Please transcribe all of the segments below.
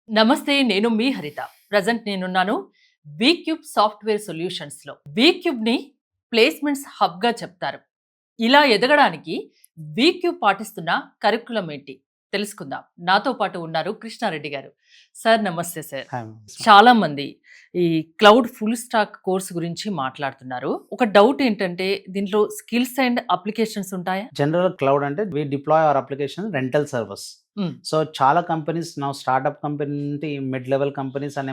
నమస్తే, నేను మీ హరిత. ప్రజెంట్ నేనున్నాను వీక్యూబ్ సాఫ్ట్వేర్ సొల్యూషన్స్లో. వీక్యూబ్ని ప్లేస్మెంట్స్ హబ్గా చెప్తారు. ఇలా ఎదగడానికి వీక్యూబ్ పాటిస్తున్న కరికులం ఏంటి తెలుసుకుందాం. నాతో పాటు ఉన్నారు కృష్ణారెడ్డి గారు. సార్ నమస్తే సార్. చాలా మంది ఈ క్లౌడ్ ఫుల్ స్టాక్ కోర్స్ గురించి మాట్లాడుతున్నారు. ఒక డౌట్ ఏంటంటే దీంట్లో స్కిల్స్ అండ్ అప్లికేషన్స్ ఉంటాయా? జనరల్ క్లౌడ్ అంటే we deploy our application rental service. So చాలా కంపెనీస్ నా startup company, mid level companies and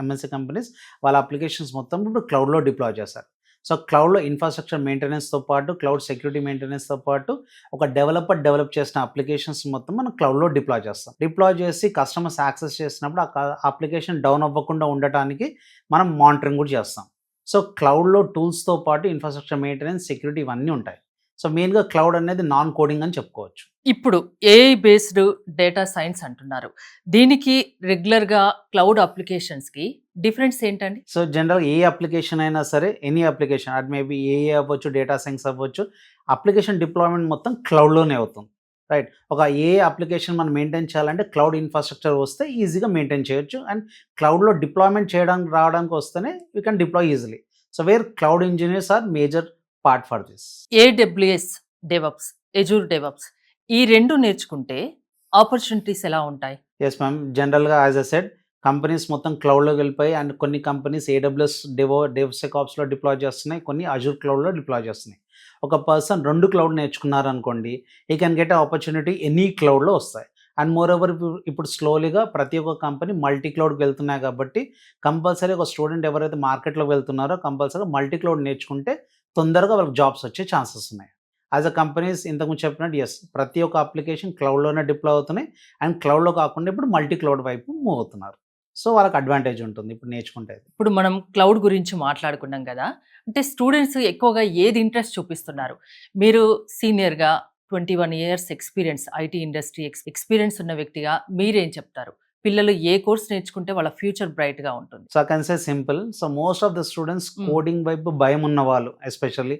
MNC companies వాళ్ళ అప్లికేషన్స్ మొత్తం ఇప్పుడు క్లౌడ్లో డిప్లాయ్ చేస్తారు. సో క్లౌడ్లో ఇన్ఫ్రాస్ట్రక్చర్ మెయింటెనెన్స్తో పాటు క్లౌడ్ సెక్యూరిటీ మెయింటెనెన్స్తో పాటు ఒక డెవలప్ చేసిన అప్లికేషన్స్ మొత్తం మనం క్లౌడ్లో డిప్లాయ్ చేస్తాం. డిప్లాయ్ చేసి కస్టమర్స్ యాక్సెస్ చేసినప్పుడు ఆ అప్లికేషన్ డౌన్ అవ్వకుండా ఉండటానికి మనం మానిటరింగ్ కూడా చేస్తాం. సో క్లౌడ్లో టూల్స్తో పాటు ఇన్ఫ్రాస్ట్రక్చర్ మెయింటెనెన్స్, సెక్యూరిటీ ఇవన్నీ ఉంటాయి. సో మెయిన్గా క్లౌడ్ అనేది నాన్ కోడింగ్ అని చెప్పుకోవచ్చు. ఇప్పుడు ఏఐ బేస్డ్ డేటా సైన్స్ అంటున్నారు. దీనికి రెగ్యులర్గా క్లౌడ్ అప్లికేషన్స్కి డిఫరెన్స్ ఏంటండి? సో జనరల్ ఏ అప్లికేషన్ అయినా సరే, ఎనీ అప్లికేషన్ అది మేబీ ఏఐ అవ్వచ్చు, డేటా సైన్స్ అవ్వచ్చు, అప్లికేషన్ డిప్లాయ్మెంట్ మొత్తం క్లౌడ్లోనే అవుతుంది. రైట్. ఒక ఏ అప్లికేషన్ మనం మెయింటైన్ చేయాలంటే క్లౌడ్ ఇన్ఫ్రాస్ట్రక్చర్ వస్తే ఈజీగా మెయింటైన్ చేయొచ్చు. అండ్ క్లౌడ్లో డిప్లాయ్మెంట్ రావడానికి వస్తేనే we can deploy easily. So where cloud engineers are major part for this. AWS DevOps, Azure DevOps, ఈ రెండు నేర్చుకుంటే ఆపర్చునిటీస్ ఎలా ఉంటాయి? ఎస్ మ్యామ్, జనరల్గా యాజ్ అ సెడ్ కంపెనీస్ మొత్తం క్లౌడ్లోకి వెళ్ళిపోయి అండ్ కొన్ని కంపెనీస్ AWS డెవ్సెకాప్స్లో డిప్లాయ్ చేస్తున్నాయి, కొన్ని అజూర్ క్లౌడ్లో డిప్లాయ్ చేస్తున్నాయి. ఒక పర్సన్ 2 క్లౌడ్ నేర్చుకున్నారనుకోండి, ఈ కెన్ గెట్ ఆపర్చునిటీ ఎనీ క్లౌడ్లో వస్తాయి. అండ్ మోర్ ఓవర్ ఇప్పుడు స్లోలీగా ప్రతి ఒక్క కంపెనీ మల్టీ క్లౌడ్కి వెళ్తున్నాయి కాబట్టి కంపల్సరీ ఒక స్టూడెంట్ ఎవరైతే మార్కెట్లోకి వెళ్తున్నారో కంపల్సరీ మల్టీ క్లౌడ్ నేర్చుకుంటే తొందరగా వాళ్ళకి జాబ్స్ వచ్చే ఛాన్సెస్ ఉన్నాయి. యాజ్ అ కంపెనీస్ ఇంతకుముందు చెప్పినట్టు ఎస్, ప్రతి ఒక్క అప్లికేషన్ క్లౌడ్లోనే డిప్లాయ్ అవుతున్నాయి అండ్ క్లౌడ్లో కాకుండా ఇప్పుడు మల్టీ క్లౌడ్ వైపు మూవ్ అవుతున్నారు. సో వాళ్ళకి అడ్వాంటేజ్ ఉంటుంది ఇప్పుడు నేర్చుకుంటే. ఇప్పుడు మనం క్లౌడ్ గురించి మాట్లాడుకున్నాం కదా, అంటే స్టూడెంట్స్ ఎక్కువగా ఏది ఇంట్రెస్ట్ చూపిస్తున్నారు? మీరు సీనియర్గా 21 years experience, IT industry experience ఉన్న వ్యక్తిగా మీరేం చెప్తారు? పిల్లలు ఏ కోర్స్ నేర్చుకుంటే వాళ్ళ ఫ్యూచర్ బ్రైట్గా ఉంటుంది? So I can say simple. So most of the students coding వైపు భయం ఉన్న వాళ్ళు, ఎస్పెషల్లీ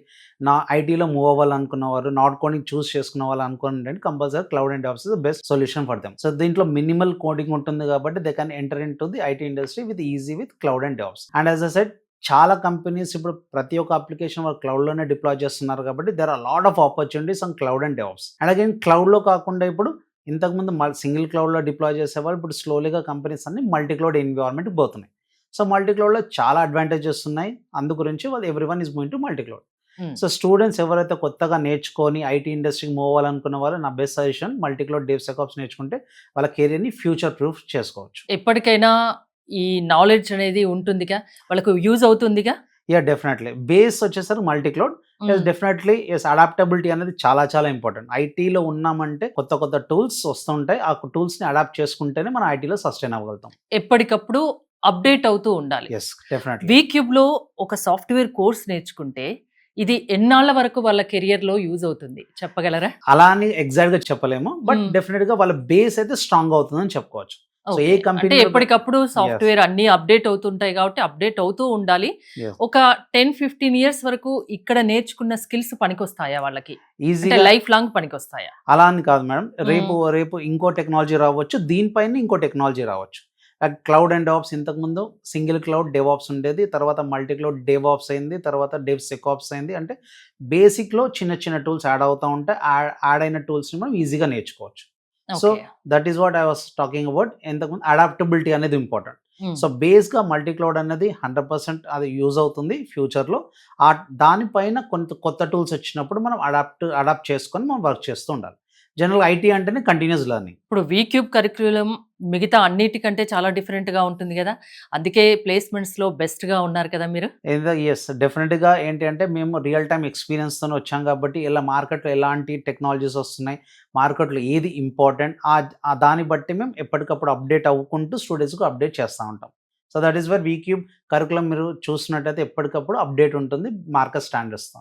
నా ఐటీలో మూవ్ అవ్వాలనుకున్న వాళ్ళు, నాట్ కోడింగ్ చూస్ చేసుకున్న వాళ్ళు అనుకోండి, compulsory cloud and devops is the best solution for them. So దీంట్లో మినిమల్ కోడింగ్ ఉంటుంది కాబట్టి they can enter in to the IT industry with easy with cloud and devops. And as I said చాలా companies ఇప్పుడు ప్రతి ఒక్క application వాళ్ళు క్లౌడ్లోనే deploy చేస్తున్నారు కాబట్టి there are lot of opportunities on cloud and devops. And again క్లౌడ్లో కాకుండా ఇప్పుడు ఇంతకుముందు సింగిల్ క్లౌడ్లో డిప్లాయ్ చేసేవాళ్ళు ఇప్పుడు స్లోలీగా కంపెనీస్ అన్ని మల్టీ క్లౌడ్ ఎన్విరాన్మెంట్కి పోతున్నాయి. సో మల్టీ క్లౌడ్లో చాలా అడ్వాంటేజెస్ ఉన్నాయి. అందు గురించి వాళ్ళు everyone is going to multi cloud. So students ఎవరైతే కొత్తగా నేర్చుకొని ఐటీ ఇండస్ట్రీకి మూవ్ అవ్వాలనుకున్న వాళ్ళు నా బెస్ట్ సజెషన్ మల్టీ క్లౌడ్ డెవ్సెకాప్స్ నేర్చుకుంటే వాళ్ళ కెరీర్ని ఫ్యూచర్ ప్రూఫ్ చేసుకోవచ్చు. ఎప్పటికైనా ఈ నాలెడ్జ్ అనేది ఉంటుందిగా, వాళ్ళకు యూజ్ అవుతుందిగా. Yeah, definitely. బేస్ వచ్చేసరికి multi cloud. Definitely yes, adaptability అనేది చాలా చాలా ఇంపార్టెంట్. ఐటీలో ఉన్నామంటే కొత్త టూల్స్ వస్తుంటాయి, ఆ టూల్స్ని అడాప్ట్ చేసుకుంటేనే మనం ఐటీలో సస్టైన్ అవ్వగలుగుతాం. ఎప్పటికప్పుడు అప్డేట్ అవుతూ ఉండాలి. Yes, definitely. వీక్యూబ్లో ఒక సాఫ్ట్వేర్ కోర్స్ నేర్చుకుంటే ఇది ఎన్నాళ్ళ వరకు వాళ్ళ కెరియర్లో యూజ్ అవుతుంది చెప్పగలరా? అలా అని ఎగ్జాక్ట్గా చెప్పలేము, బట్ డెఫినెట్గా వాళ్ళ బేస్ అయితే స్ట్రాంగ్ అవుతుందని చెప్పుకోవచ్చు. సో ఏ కంపెనీ ఎప్పటికప్పుడు సాఫ్ట్వేర్ అన్ని అప్డేట్ అవుతుంటాయి కాబట్టి అప్డేట్ అవుతూ ఉండాలి. ఒక 10-15 years వరకు ఇక్కడ నేర్చుకున్న స్కిల్స్ పనికొస్తాయా వాళ్ళకి? ఈజీగా లైఫ్ లాంగ్ పనికొస్తాయా? అలా అని కాదు మేడం, రేపు ఇంకో టెక్నాలజీ రావచ్చు, దీనిపైన ఇంకో టెక్నాలజీ రావచ్చు. క్లౌడ్ అండ్ డెవాప్స్ ఇంతకుముందు సింగిల్ క్లౌడ్ డెవాప్స్ ఉండేది, తర్వాత మల్టీ క్లౌడ్ డెవాప్స్ అయింది, తర్వాత డెవ్సెకాప్స్ అయింది. అంటే బేసిక్లో చిన్న టూల్స్ యాడ్ అవుతూ ఉంటే యాడ్ అయిన టూల్స్ని మనం ఈజీగా నేర్చుకోవచ్చు. So that is what I was talking about. ఇంతకుముందు అడాప్టబిలిటీ అనేది ఇంపార్టెంట్. సో బేస్గా మల్టీ క్లౌడ్ అనేది 100% అది యూజ్ అవుతుంది ఫ్యూచర్లో. దానిపైన కొత్త టూల్స్ వచ్చినప్పుడు మనం అడాప్ట్ చేసుకొని మనం వర్క్ చేస్తూ ఉండాలి. జనరల్ ఐటీ అంటేనే కంటిన్యూస్ లెర్నింగ్. ఇప్పుడు వీక్యూబ్ కరిక్యులం మిగతా అన్నిటికంటే చాలా డిఫరెంట్గా ఉంటుంది కదా, అందుకే ప్లేస్మెంట్స్లో బెస్ట్గా ఉన్నారు కదా మీరు. ఎస్, డెఫినెట్గా. ఏంటి అంటే మేము రియల్ టైమ్ ఎక్స్పీరియన్స్తో వచ్చాం కాబట్టి ఇలా మార్కెట్లో ఎలాంటి టెక్నాలజీస్ వస్తున్నాయి, మార్కెట్లో ఏది ఇంపార్టెంట్, దాన్ని బట్టి మేము ఎప్పటికప్పుడు అప్డేట్ అవ్వుకుంటూ స్టూడెంట్స్కి అప్డేట్ చేస్తూ ఉంటాం. So that is our VCube curriculum మీరు చూసినట్టయితే ఎప్పటికప్పుడు అప్డేట్ ఉంటుంది మార్కెట్ స్టాండర్డ్స్తో.